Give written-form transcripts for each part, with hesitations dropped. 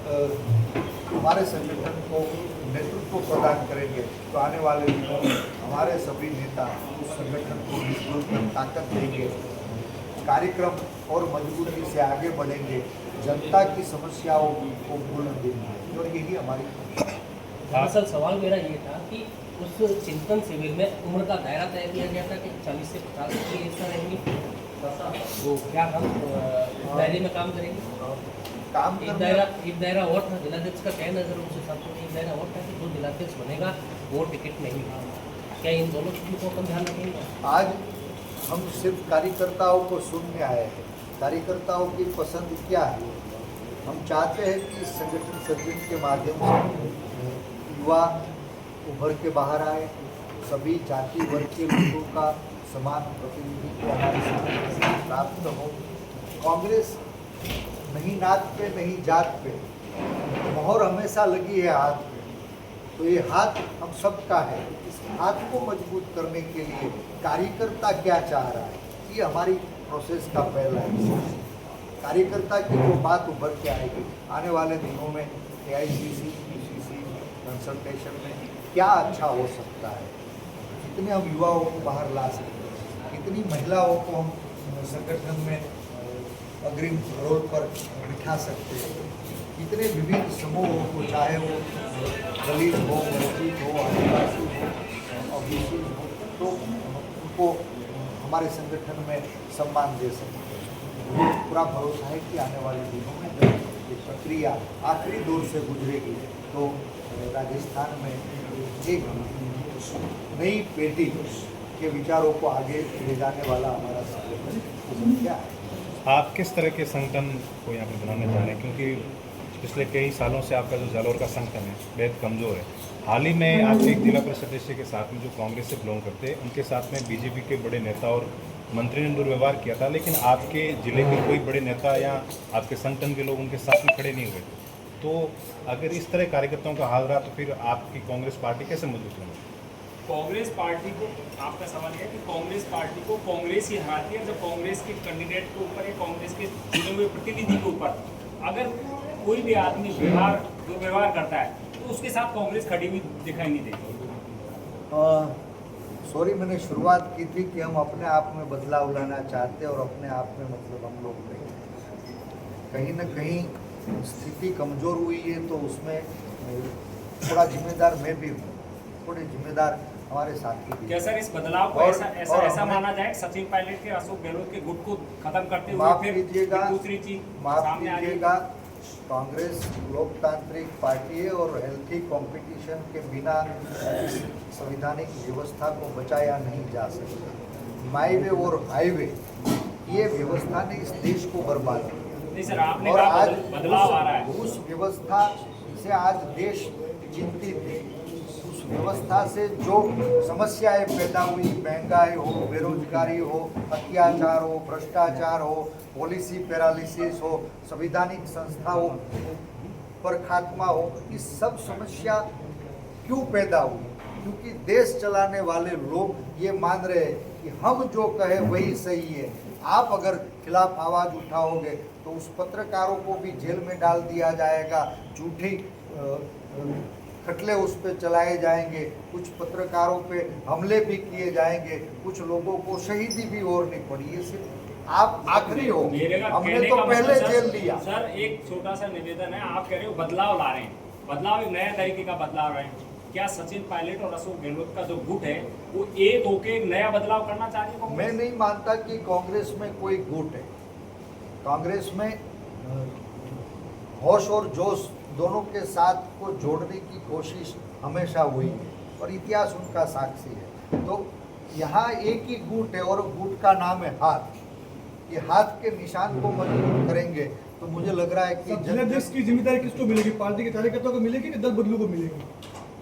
हमारे संगठन को नेतृत्व प्रदान करेंगे तो आने वाले दिनों में हमारे सभी नेता उस संगठन को मजबूत कर ताकत देंगे, कार्यक्रम और मजबूती से आगे बढ़ेंगे, जनता की समस्याओं को पूर्ण देंगे और यही हमारी दरअसल सवाल मेरा ये था कि उस चिंतन शिविर में उम्र का दायरा तय किया गया था कि 40 से 50 की एज का रहेंगी, वो क्या हम दायरे में काम करेंगे? काम एक दायरा और था, जिलाध्यक्ष का कहना अगर उस हिसाब से एक दायरा और था कि जो जिलाध्यक्ष बनेगा वो टिकट नहीं मिलेगा। क्या इन दोनों चीज़ों को अपन ध्यान रखेंगे? आज हम सिर्फ कार्यकर्ताओं को सुनने आए हैं, कार्यकर्ताओं की पसंद क्या है। हम चाहते हैं कि इस संगठन सर्जन के माध्यम से युवा उभर के बाहर आए, सभी जाति वर्ग के लोगों का समान प्रतिनिधित्व हमारे संगठन से प्राप्त हो। कांग्रेस नहीं नात पे नहीं जात पे, मोहर हमेशा लगी है हाथ पे, तो ये हाथ हम सबका है। इस हाथ को मजबूत करने के लिए कार्यकर्ता क्या चाह रहा है, ये हमारी प्रोसेस का पहला है। कार्यकर्ता की जो बात उभर के आएगी आने वाले दिनों में AICC, PCC कंसल्टेशन में क्या अच्छा हो सकता है, कितने हम युवाओं को बाहर ला सकते हैं, कितनी महिलाओं को हम संगठन में अग्रिम रोल पर बिठा सकते हैं, कितने विभिन्न समूहों को, चाहे वो दलित हो, वंचित हो, आदिवासी हो, OBC हो, तो उनको हमारे संगठन में सम्मान दे सकते हैं। पूरा भरोसा है कि आने वाले दिनों में जब ये प्रक्रिया आखिरी दौर से गुजरेगी तो राजस्थान में एक नई पीढ़ी के विचारों को आगे ले जाने वाला हमारा संगठन क्या है। आप किस तरह के संगठन को यहाँ पर बनाने जा रहे हैं, क्योंकि पिछले कई सालों से आपका जो जालौर का संगठन है बेहद कमज़ोर है। हाल ही में आपके एक जिला परिषद सदस्य के साथ में जो कांग्रेस से बिलोंग करते हैं, उनके साथ में बीजेपी के बड़े नेता और मंत्री ने दुर्व्यवहार किया था, लेकिन आपके जिले के कोई बड़े नेता या आपके संगठन के लोग उनके साथ में खड़े नहीं हुए थे। तो अगर इस तरह कार्यकर्ताओं का हाल रहा तो फिर आपकी कांग्रेस पार्टी कैसे मजबूत होगी? कांग्रेस पार्टी को, आपका सवाल है कि कांग्रेस पार्टी को कांग्रेस ही हराती है जब कांग्रेस के कैंडिडेट के ऊपर या कांग्रेस के चुने हुए प्रतिनिधि के ऊपर अगर कोई भी आदमी व्यवहार करता है तो उसके साथ कांग्रेस खड़ी हुई दिखाई नहीं देती। सॉरी, मैंने शुरुआत की थी कि हम अपने आप में बदलाव लाना चाहते हैं और अपने आप में मतलब हम लोग कहीं ना कहीं स्थिति कमज़ोर हुई है, तो उसमें थोड़ा जिम्मेदार मैं भी हूँ, थोड़े जिम्मेदार हमारे साथी भी। क्या सर इस बदलाव को ऐसा माना जाए सचिन पायलट के, अशोक गहलोत के गुट को खत्म करते हुए फिर दूसरी चीज सामने आ रही है? कांग्रेस लोकतांत्रिक पार्टी है और हेल्थी कंपटीशन के बिना इस संवैधानिक व्यवस्था को बचाया नहीं जा सकता। माई वे और हाईवे, ये व्यवस्था ने इस देश को बर्बाद किया। नहीं सर, आपने और कहा आज बदलाव आ रहा है। उस व्यवस्था से आज देश चिंतित है। उस व्यवस्था से जो समस्याएं पैदा हुई, महंगाई हो, बेरोजगारी हो, अत्याचार हो, भ्रष्टाचार हो, पॉलिसी पैरालिसिस हो, संवैधानिक संस्थाओं पर खात्मा हो, इस सब समस्या क्यों पैदा हुई? क्योंकि देश चलाने वाले लोग ये मान रहे हैं कि हम जो कहे वही सही है। आप अगर खिलाफ आवाज़ उठाओगे तो उस पत्रकारों को भी जेल में डाल दिया जाएगा, झूठी खटले उस पर चलाए जाएंगे, कुछ पत्रकारों पे हमले भी किए जाएंगे, कुछ लोगों को शहीदी भी ओढ़नी पड़ी। ये सिर्फ आप आखिरी हो, हमने तो पहले जेल लिया। सर एक छोटा सा निवेदन है, आप कह रहे हो बदलाव ला रहे हैं, बदलाव एक नया तरीके का बदलाव रहे हैं। क्या सचिन पायलट और अशोक गहलोत का जो गुट है वो एक होके एक नया बदलाव करना चाह रही है? मैं नहीं मानता कि कांग्रेस में कोई गुट है। कांग्रेस में होश और जोश दोनों के साथ को जोड़ने की कोशिश हमेशा हुई है और इतिहास उनका साक्षी है। तो यहाँ एक ही गुट है और गुट का नाम है हाथ। ये हाथ के निशान को मजबूत करेंगे तो मुझे लग रहा है कि जिलाध्यक्ष की जिम्मेदारी किसको मिलेगी? पार्टी के कार्यकर्ताओं को मिलेगी कि दल बदलू को मिलेगी?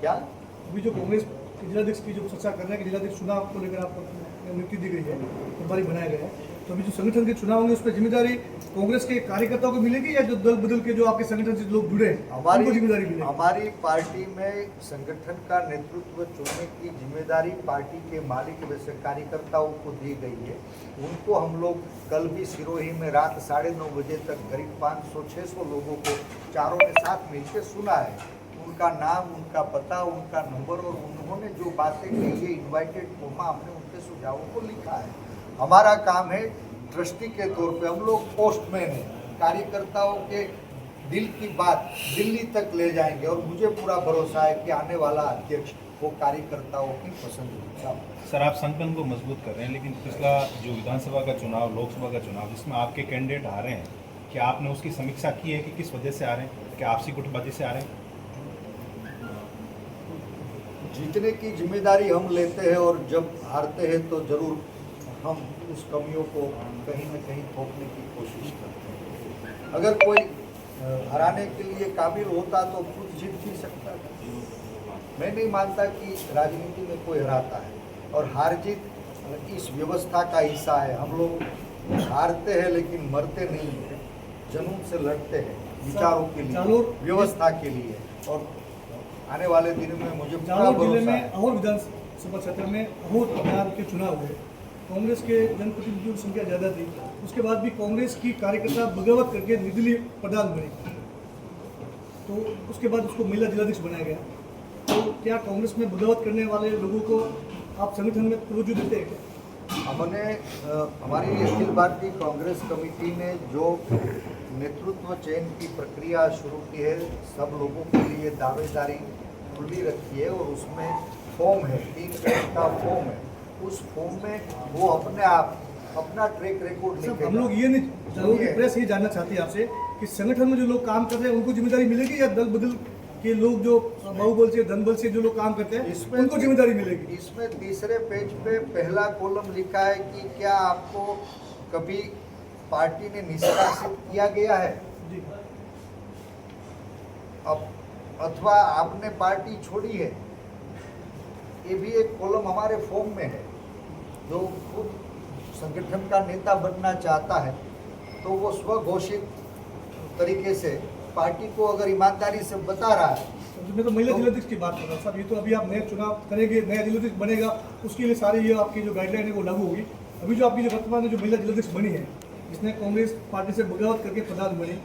क्या अभी जो कांग्रेस के जिलाध्यक्ष की जो चर्चा कर रहे हैं कि जिलाध्यक्ष चुनाव को लेकर आपको नियुक्ति दी गई है, प्रभारी बनाया गया है, तो अभी जो संगठन के चुनाव होंगे उस पर जिम्मेदारी कांग्रेस के कार्यकर्ताओं को मिलेगी या जो दल बदल के जो आपके संगठन से लोग जुड़े हैं उनको जिम्मेदारी मिलेगी? हमारी पार्टी में संगठन का नेतृत्व चुनने की जिम्मेदारी पार्टी के मालिक वैसे कार्यकर्ताओं को दी गई है। उनको हम लोग कल भी सिरोही में रात 9:30 बजे तक करीब 500-600 लोगों को चारों ने साथ मिलकर सुना है। उनका नाम, उनका पता, उनका नंबर और उन्होंने जो बातें कही है इन्वाइटेड फॉर्मा हमने उनके सुझावों को लिखा है। हमारा काम है ट्रस्टी के तौर पे, हम लोग पोस्टमैन हैं, कार्यकर्ताओं के दिल की बात दिल्ली तक ले जाएंगे और मुझे पूरा भरोसा है कि आने वाला अध्यक्ष वो कार्यकर्ताओं की पसंद होगा। सर, आप संगठन को मजबूत कर रहे हैं, लेकिन पिछला जो विधानसभा का चुनाव, लोकसभा का चुनाव, जिसमें आपके कैंडिडेट आ रहे हैं, क्या आपने उसकी समीक्षा की है कि किस वजह से आ रहे हैं? क्या आपसी गुटबाजी से आ रहे हैं? जीतने की जिम्मेदारी हम लेते हैं और जब हारते हैं तो जरूर हम उस कमियों को कहीं न कहीं थोपने की कोशिश करते हैं। अगर कोई हराने के लिए काबिल होता तो खुद जीत भी सकता था। मैं नहीं मानता कि राजनीति में कोई हराता है, और हार जीत इस व्यवस्था का हिस्सा है। हम लोग हारते हैं लेकिन मरते नहीं हैं, जुनून से लड़ते हैं विचारों के लिए, व्यवस्था के लिए। और आने वाले दिन में मुझे पूरा जालोर जिले भरोसा है। में अहोर विधानसभा क्षेत्र में अहोर अभियान के चुनाव हुए, कांग्रेस के जनप्रतिनिधियों की संख्या ज़्यादा थी, उसके बाद भी कांग्रेस की कार्यकर्ता बगावत करके निर्दलीय प्रधान बने, तो उसके बाद उसको महिला जिलाध्यक्ष बनाया गया। तो क्या कांग्रेस में बगावत करने वाले लोगों को आप संगठन में तवज्जो देते हैं क्या? हमने हमारी अखिल भारतीय कांग्रेस कमेटी ने जो नेतृत्व चयन की प्रक्रिया शुरू की है, सब लोगों के लिए दावेदारी खुली रखी है और उसमें फॉर्म है, 3 पेज का फॉर्म है। उस फॉर्म में वो अपने आप अपना ट्रैक रिकॉर्ड लिखेगा। हम लोग ये नहीं, जालोर की प्रेस ये जानना चाहती है आपसे कि संगठन में जो लोग काम कर रहे हैं उनको जिम्मेदारी मिलेगी या दल बदल के लोग जो बाहुबल से, धनबल से जो लोग काम करते हैं उनको जिम्मेदारी मिलेगी? इसमें तीसरे पेज पे पहला कॉलम लिखा है कि क्या आपको कभी पार्टी ने निष्कासित किया गया है, जी, अब अथवा आपने पार्टी छोड़ी है। ये भी एक कॉलम हमारे फॉर्म में है। जो खुद संगठन का नेता बनना चाहता है तो वो स्वघोषित तरीके से पार्टी को अगर ईमानदारी से बता रहा है। तो मैं तो महिला जिलाध्यक्ष की बात कर रहा हूँ साहब। ये तो अभी आप नया चुनाव करेंगे, नया जिलाध्यक्ष बनेगा, उसके लिए सारी ये आपकी जो गाइडलाइन है वो लागू होगी। अभी जो आपकी जो वर्तमान में जो महिला जिलाध्यक्ष बनी है, जिसने कांग्रेस पार्टी से बगावत करके प्रधान बनी,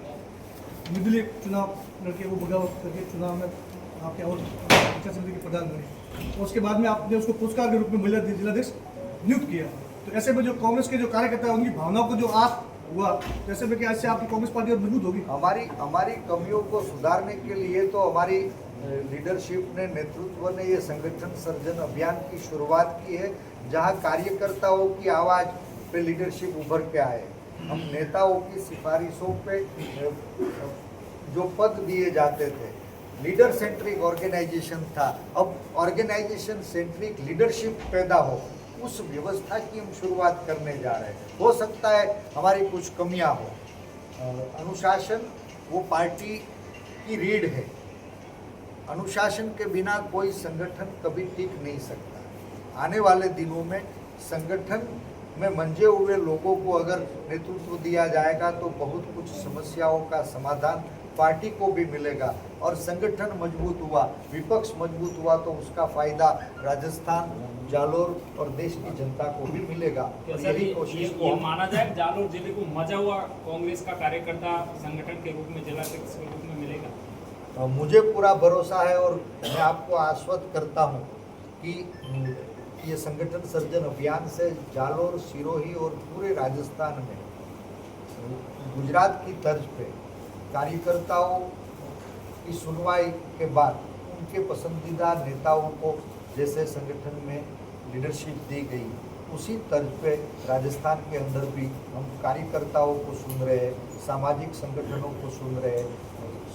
निर्दलीय चुनाव लड़के वो बगावत करके चुनाव में आपके और शिक्षा समिति के प्रधान बने, और उसके बाद में आपने उसको पुरस्कार के रूप में महिला जिलाध्यक्ष नियुक्त किया। तो ऐसे में जो कांग्रेस के जो कार्यकर्ता उनकी भावनाओं को जो आप हुआ, तो ऐसे में क्या इससे आपकी कांग्रेस पार्टी और मजबूत होगी? हमारी कमियों को सुधारने के लिए तो हमारी लीडरशिप ने, नेतृत्व ने ये संगठन सर्जन अभियान की शुरुआत की है, जहां कार्यकर्ताओं की आवाज़ पे लीडरशिप उभर के आए। हम नेताओं की सिफारिशों पे जो पद दिए जाते थे, लीडर सेंट्रिक ऑर्गेनाइजेशन था, अब ऑर्गेनाइजेशन सेंट्रिक लीडरशिप पैदा हो, उस व्यवस्था की हम शुरुआत करने जा रहे हैं। हो सकता है हमारी कुछ कमियां हो। अनुशासन वो पार्टी की रीढ़ है। अनुशासन के बिना कोई संगठन कभी टिक नहीं सकता। आने वाले दिनों में संगठन में मंजे हुए लोगों को अगर नेतृत्व दिया जाएगा तो बहुत कुछ समस्याओं का समाधान पार्टी को भी मिलेगा, और संगठन मजबूत हुआ, विपक्ष मजबूत हुआ तो उसका फायदा राजस्थान, जालोर और देश की जनता को भी मिलेगा। और यही कोशिश ये माना जाए जालोर जिले को मजा हुआ कांग्रेस का कार्यकर्ता संगठन के रूप में, जिलाध्यक्ष के रूप में मिलेगा? मुझे पूरा भरोसा है और मैं आपको आश्वस्त करता हूं कि ये संगठन सर्जन अभियान से जालोर, सिरोही और पूरे राजस्थान में गुजरात की तर्ज पे कार्यकर्ताओं की सुनवाई के बाद उनके पसंदीदा नेताओं को जैसे संगठन में लीडरशिप दी गई, उसी तर्ज पे राजस्थान के अंदर भी हम कार्यकर्ताओं को सुन रहे हैं, सामाजिक संगठनों को सुन रहे हैं,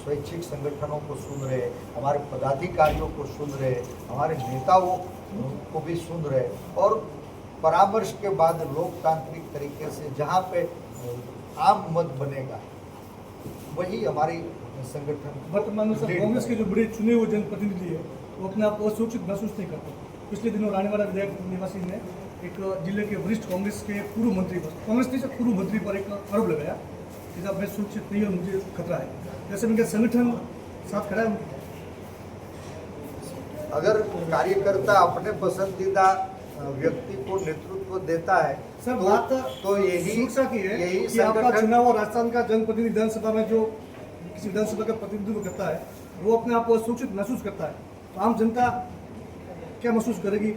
स्वैच्छिक संगठनों को सुन रहे हैं, हमारे पदाधिकारियों को सुन रहे हैं, हमारे नेताओं को भी सुन रहे हैं, और परामर्श के बाद लोकतांत्रिक तरीके से जहाँ पे आम मत बनेगा वही हमारी संगठन। वर्तमान में सर कांग्रेस के जो बड़े चुने हुए जनप्रतिनिधि है वो अपने आप को असुरक्षित महसूस नहीं करते। पिछले दिनों रानीवाड़ा विधायक निवासी ने एक जिले के वरिष्ठ कांग्रेस के पूर्व मंत्री पर, कांग्रेस नहीं से पूर्व मंत्री पर एक आरोप लगाया कि साहब मैं सुरक्षित नहीं हूँ, मुझे खतरा है। जैसे उनका संगठन साथ खड़ा है। अगर कार्यकर्ता अपने पसंदीदा व्यक्ति को नेतृत्व देता है सर बात तो यही सुरक्षा की है यही कि आपका संगठन चुनाव और राजस्थान का जनप्रतिनिधि विधानसभा में जो किसी विधानसभा का प्रतिनिधित्व करता है वो अपने आप को सुरक्षित महसूस करता है, तो आम जनता क्या महसूस करेगी?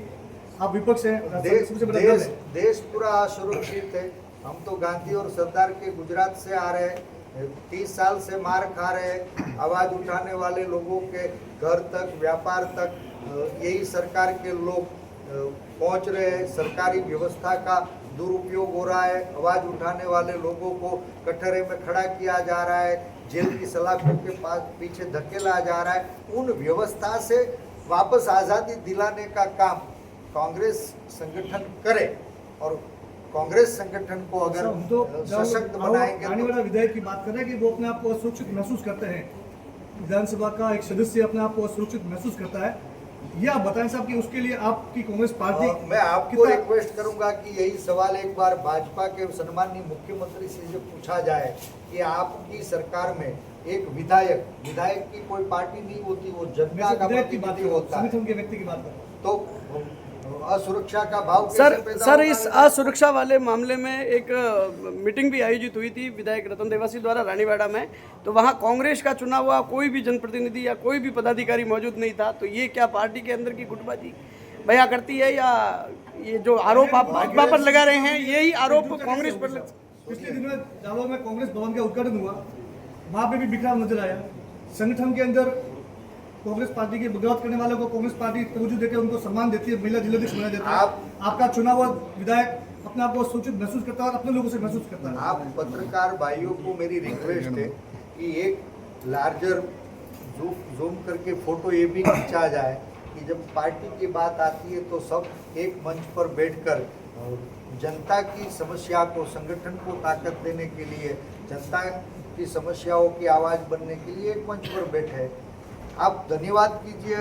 आप विपक्ष हैं, राजस्थान का सबसे बड़ा दल है। देश पूरा असुरक्षित है। हम तो गांधी और सरदार के गुजरात से आ रहे हैं, 30 साल से मार खा रहे हैं। आवाज उठाने वाले लोगों के घर तक, व्यापार तक यही सरकार के लोग पहुंच रहे हैं। सरकारी व्यवस्था का दुरुपयोग हो रहा है। आवाज उठाने वाले लोगों को कटहरे में खड़ा किया जा रहा है, जेल की सलाखों के पास पीछे धकेला जा रहा है। उन व्यवस्था से वापस आज़ादी दिलाने का काम कांग्रेस संगठन करे और कांग्रेस संगठन को अगर हम तो सशक्त बनाएंगे आने वाला विधायक की बात कर रहे हैं कि वो अपने आप को असुरक्षित महसूस करते हैं। विधानसभा का एक सदस्य अपने आप को असुरक्षित महसूस करता है। ये आप बताएं साहब कि उसके लिए आपकी कांग्रेस पार्टी मैं आपको रिक्वेस्ट करूंगा कि यही सवाल एक बार भाजपा के सम्माननीय मुख्यमंत्री से जो पूछा जाए कि आपकी सरकार में एक विधायक की कोई पार्टी नहीं होती, वो जनता का प्रतिनिधि होता है, संगठन के व्यक्ति की बात कर रहा हूं। तो असुरक्षा का भाव सर इस असुरक्षा वाले मामले में एक मीटिंग भी आयोजित हुई थी विधायक रतन देवासी द्वारा रानीवाड़ा में, तो वहाँ कांग्रेस का चुना हुआ कोई भी जनप्रतिनिधि या कोई भी पदाधिकारी मौजूद नहीं था। तो ये क्या पार्टी के अंदर की गुटबाजी बयां करती है या ये जो आरोप आप भाजपा पर लगा रहे हैं यही आरोप कांग्रेस पर? पिछले दिनों में जालौर में कांग्रेस भवन का उद्घाटन हुआ, वहाँ पे भी बिखराव नजर आया। संगठन के अंदर कांग्रेस पार्टी के बगावत करने वालों को कांग्रेस पार्टी तवज्जो देकर उनको सम्मान देती है, महिला जिलाध्यक्ष बनाया जाता है। आपका चुनाव और विधायक अपने आप को सूचित महसूस करता है और अपने लोगों से महसूस करता है। आप पत्रकार भाइयों को मेरी रिक्वेस्ट है कि एक लार्जर जूम करके फोटो ये भी खींचा जाए कि जब पार्टी की बात आती है तो सब एक मंच पर बैठकर जनता की समस्या को, संगठन को ताकत देने के लिए, जनता की समस्याओं की आवाज़ बनने के लिए एक मंच पर बैठे। आप धन्यवाद कीजिए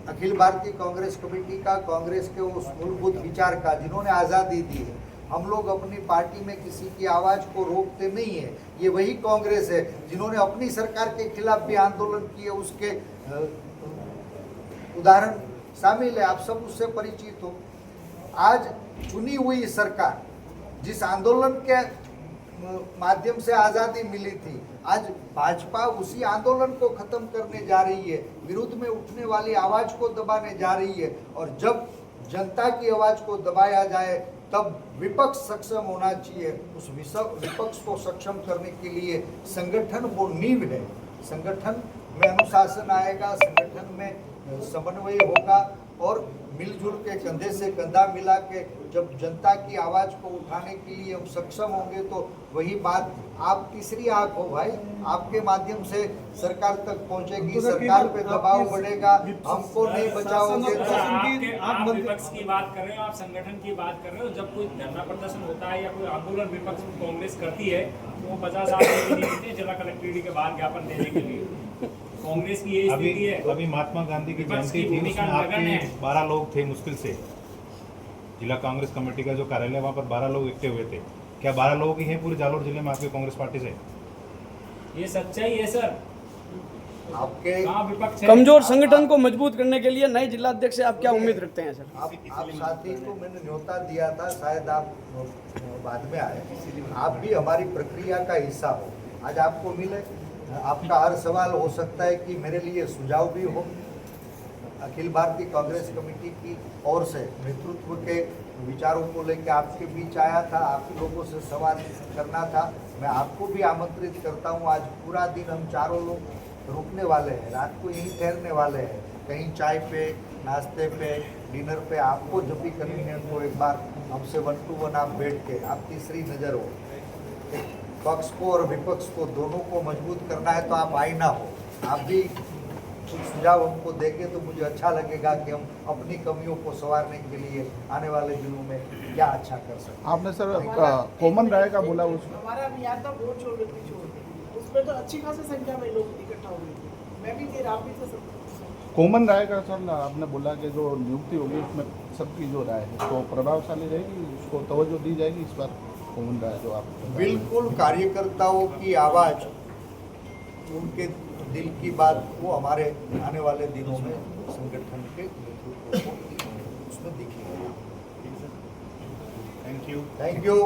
अखिल भारतीय कांग्रेस कमेटी का, कांग्रेस के उस मूलभूत विचार का जिन्होंने आज़ादी दी है। हम लोग अपनी पार्टी में किसी की आवाज़ को रोकते नहीं है। ये वही कांग्रेस है जिन्होंने अपनी सरकार के खिलाफ भी आंदोलन किए, उसके उदाहरण शामिल है, आप सब उससे परिचित हो। आज चुनी हुई सरकार जिस आंदोलन के माध्यम से आज़ादी मिली थी, आज भाजपा उसी आंदोलन को खत्म करने जा रही है, विरोध में उठने वाली आवाज़ को दबाने जा रही है। और जब जनता की आवाज़ को दबाया जाए तब विपक्ष सक्षम होना चाहिए। उस विपक्ष को सक्षम करने के लिए संगठन वो नींव है। संगठन में अनुशासन आएगा, संगठन में समन्वय होगा और मिलजुल के कंधे से कंधा मिला के जब जनता की आवाज़ को उठाने के लिए हम सक्षम होंगे तो वही बात आप तीसरी आंख हो भाई, आपके माध्यम से सरकार तक पहुंचेगी, सरकार पे दबाव बढ़ेगा। हमको नहीं बचाओगे तो आप विपक्ष की बात कर रहे हो, आप संगठन की बात कर रहे हो। जब कोई धरना प्रदर्शन होता है या कोई आंदोलन विपक्ष कांग्रेस करती है तो वो 50 आदमी नहीं होते जिला कलेक्ट्रेट के बाहर ज्ञापन देने के लिए। कांग्रेस की ये स्थिति है। अभी महात्मा गांधी की जयंती थी, उसमें आपके 12 लोग थे मुश्किल से। जिला कांग्रेस कमेटी का जो कार्यालय वहाँ पर 12 लोग इकट्ठे हुए थे। क्या 12 लोग ही हैं पूरे जालौर जिले में आपके कांग्रेस पार्टी से? ये सच्चाई है सर। आपके विपक्ष कमजोर संगठन को मजबूत करने के लिए नए जिला अध्यक्ष से आप क्या उम्मीद रखते हैं सर? आप साथी को मैंने न्योता दिया था, शायद आप बाद में आए। आप भी हमारी प्रक्रिया का हिस्सा हो, आज आपको मिले। आपका हर सवाल हो सकता है कि मेरे लिए सुझाव भी हो। अखिल भारतीय कांग्रेस कमेटी की ओर से नेतृत्व के विचारों को लेकर आपके बीच आया था, आप लोगों से सवाल करना था। मैं आपको भी आमंत्रित करता हूं। आज पूरा दिन हम चारों लोग रुकने वाले हैं, रात को यहीं ठहरने वाले हैं, कहीं चाय पे, नाश्ते पे, डिनर पे। आपको जब भी कन्वीनियंट हो एक बार हमसे 1 to 1 आप बैठ के, आप तीसरी नज़र हो। पक्ष को और विपक्ष को दोनों को मजबूत करना है तो आप आईना हो। आप भी कुछ सुझाव हमको देंगे तो मुझे अच्छा लगेगा कि हम अपनी कमियों को संवारने के लिए आने वाले दिनों में क्या अच्छा कर सकते हैं। आपने सर कॉमन राय का बोला, उसमें हमारा अभियान था वोट छोड़ उसमें तो अच्छी खासी संख्या में लोग इकट्ठा हो गए थे। मैं भी थे, आप भी थे सब। कॉमन राय का सर आपने बोला कि जो नियुक्ति होगी उसमें सबकी जो राय है तो प्रभावशाली रहेगी, उसको तवज्जो दी जाएगी इस बार कॉमन राय जो आप बिल्कुल कार्यकर्ताओं की आवाज़, उनके दिल की बात वो हमारे आने वाले दिनों में संगठन के नेतृत्व को उसमें दिखेगा। Thank you. Thank you.